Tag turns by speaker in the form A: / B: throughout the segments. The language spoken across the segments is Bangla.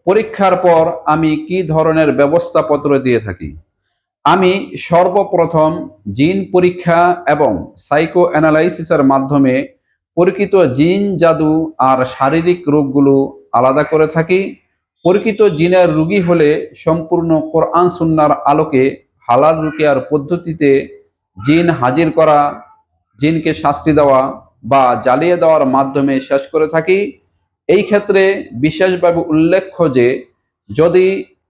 A: পরীক্ষার পর আমি কি ধরনের ব্যবস্থাপত্র দিয়ে থাকি? আমি সর্বপ্রথম জিন পরীক্ষা এবং সাইকো অ্যানালাইসিসের মাধ্যমে পরিচিত জিন জাদু আর শারীরিক রোগগুলো আলাদা করে থাকি। পরিচিত জিনের রোগী হলে সম্পূর্ণ কোরআন সুন্নাহর আলোকে হালাল রুকিয়ার পদ্ধতিতে জিন হাজির করা, জিনকে শাস্তি দেওয়া বা জ্বালিয়ে দেওয়ার মাধ্যমে শেষ করে থাকি। এই ক্ষেত্রে বিশেষভাবে উল্লেখ্য যে যদি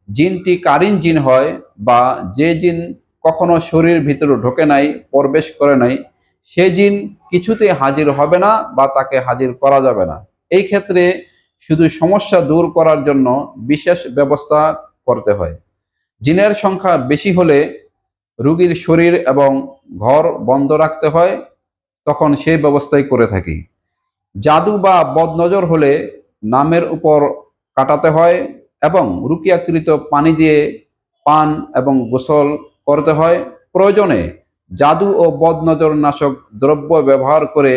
A: জিনটি কারিন জিন হয় বা যে জিন কখনো শরীরের ভিতরে ঢোকে নাই, প্রবেশ করে নাই, সে জিন কিছুতে হাজির হবে না বা তাকে হাজির করা যাবে না। এই ক্ষেত্রে শুধু সমস্যা দূর করার জন্য বিশেষ ব্যবস্থা করতে হয়। জিনের সংখ্যা বেশি হলে রোগীর শরীর এবং ঘর বন্ধ রাখতে হয়, তখন সেই ব্যবস্থাই করে থাকি। জাদু বা বদনজর হলে নামের উপর কাটাতে হয় এবং রুকিয়াকৃত পানি দিয়ে পান এবং গোসল করতে হয়। প্রয়োজনে জাদু ও বদনজর নাশক দ্রব্য ব্যবহার করে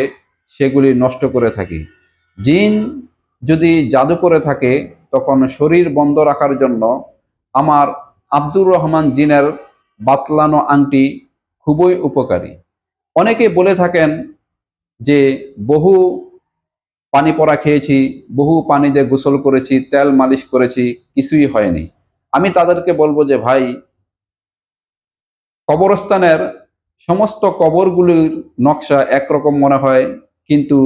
A: সেগুলি নষ্ট করে থাকি। জিন যদি জাদু করে থাকে তখন শরীর বন্ধ রাখার জন্য আমার আব্দুর রহমান জিনের বাতলানো আংটি খুবই উপকারী। অনেকে বলে থাকেন যে বহু পানি পড়া খেয়েছি, বহু পানি দিয়ে গোসল করেছি, তেল মালিশ করেছি, কিছুই হয়নি। আমি তাদেরকে বলবো যে ভাই, কবরস্থানের সমস্ত কবরগুলির নকশা একরকম মনে হয়, কিন্তু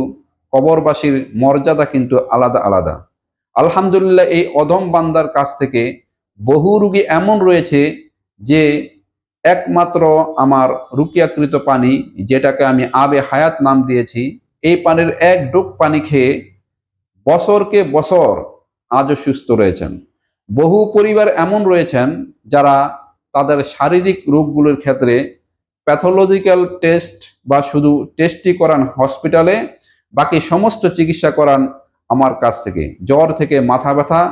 A: কবরবাসীর মর্যাদা কিন্তু আলাদা আলাদা। আলহামদুলিল্লাহ, এই অধম বান্দার কাছ থেকে বহু রুগী এমন রয়েছে যে একমাত্র আমার রুকিয়াকৃত পানি, যেটাকে আমি আবে হায়াত নাম দিয়েছি, এই পানির এক ডুব পানি খেয়ে বছরকে বছর আজও সুস্থ রয়েছেন। বহু পরিবার এমন রয়েছেন যারা তাদের শারীরিক রোগগুলোর ক্ষেত্রে প্যাথোলজিক্যাল টেস্ট বা শুধু টেস্টই করান হসপিটালে, বাকি সমস্ত চিকিৎসা করান আমার কাছ থেকে। জ্বর থেকে মাথা ব্যথা,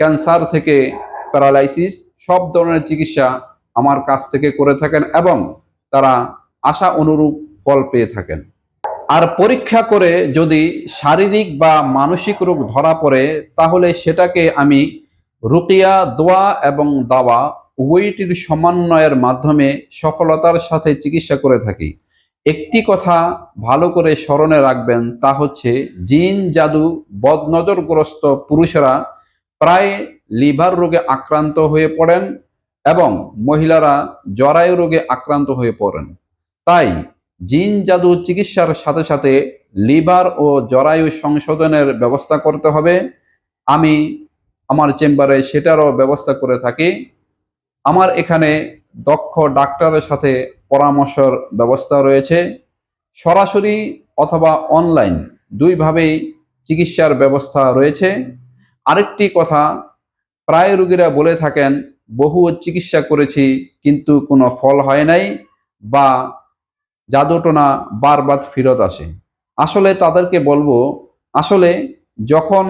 A: ক্যান্সার থেকে প্যারালাইসিস, সব ধরনের চিকিৎসা আমার কাছ থেকে করে থাকেন এবং তারা আশা অনুরূপ ফল পেয়ে থাকেন। আর পরীক্ষা করে যদি শারীরিক বা মানসিক রোগ ধরা পড়ে, তাহলে সেটাকে আমি রুকিয়া, দোয়া এবং দাওয়া উভয়টির সমন্বয়ের মাধ্যমে সফলতার সাথে চিকিৎসা করে থাকি। একটি কথা ভালো করে স্মরণে রাখবেন, তা হচ্ছে জিন জাদু বদনজরগ্রস্ত পুরুষেরা প্রায় লিভার রোগে আক্রান্ত হয়ে পড়েন এবং মহিলারা জরায়ু রোগে আক্রান্ত হয়ে পড়েন। তাই জিন জাদু চিকিৎসার সাথে সাথে লিভার ও জরায়ু সংশোধনের ব্যবস্থা করতে হবে। আমি আমার চেম্বারে সেটারও ব্যবস্থা করে থাকি। আমার এখানে দক্ষ ডাক্তারের সাথে পরামর্শের ব্যবস্থা রয়েছে। সরাসরি অথবা অনলাইন দুইভাবেই চিকিৎসার ব্যবস্থা রয়েছে। আরেকটি কথা, প্রায় রোগীরা বলে থাকেন বহু চিকিৎসা করেছি কিন্তু কোনো ফল হয় নাই বা জাদুটোনা বারবার ফেরত আসে। আসলে তাদেরকে বলবো, আসলে যখন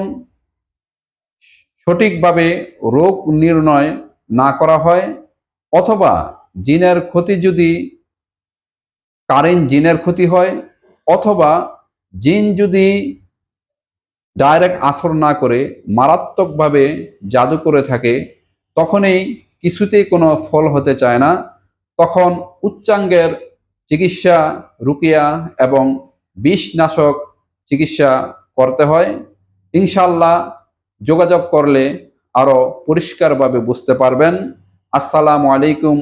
A: সঠিকভাবে রোগ নির্ণয় না করা হয় অথবা জিনের ক্ষতি যদি কারেন্ট জিনের ক্ষতি হয় অথবা জিন যদি ডাইরেক্ট আসর না করে মারাত্মকভাবে জাদু করে থাকে, তখনই কিছুতেই কোনো ফল হতে চায় না। তখন উচ্চাঙ্গের চিকিৎসা, রুকিয়া এবং বিষনাশক চিকিৎসা করতে হয়। ইনশাল্লাহ যোগাযোগ করলে আরো পরিষ্কারভাবে বুঝতে পারবেন। আসসালামু আলাইকুম।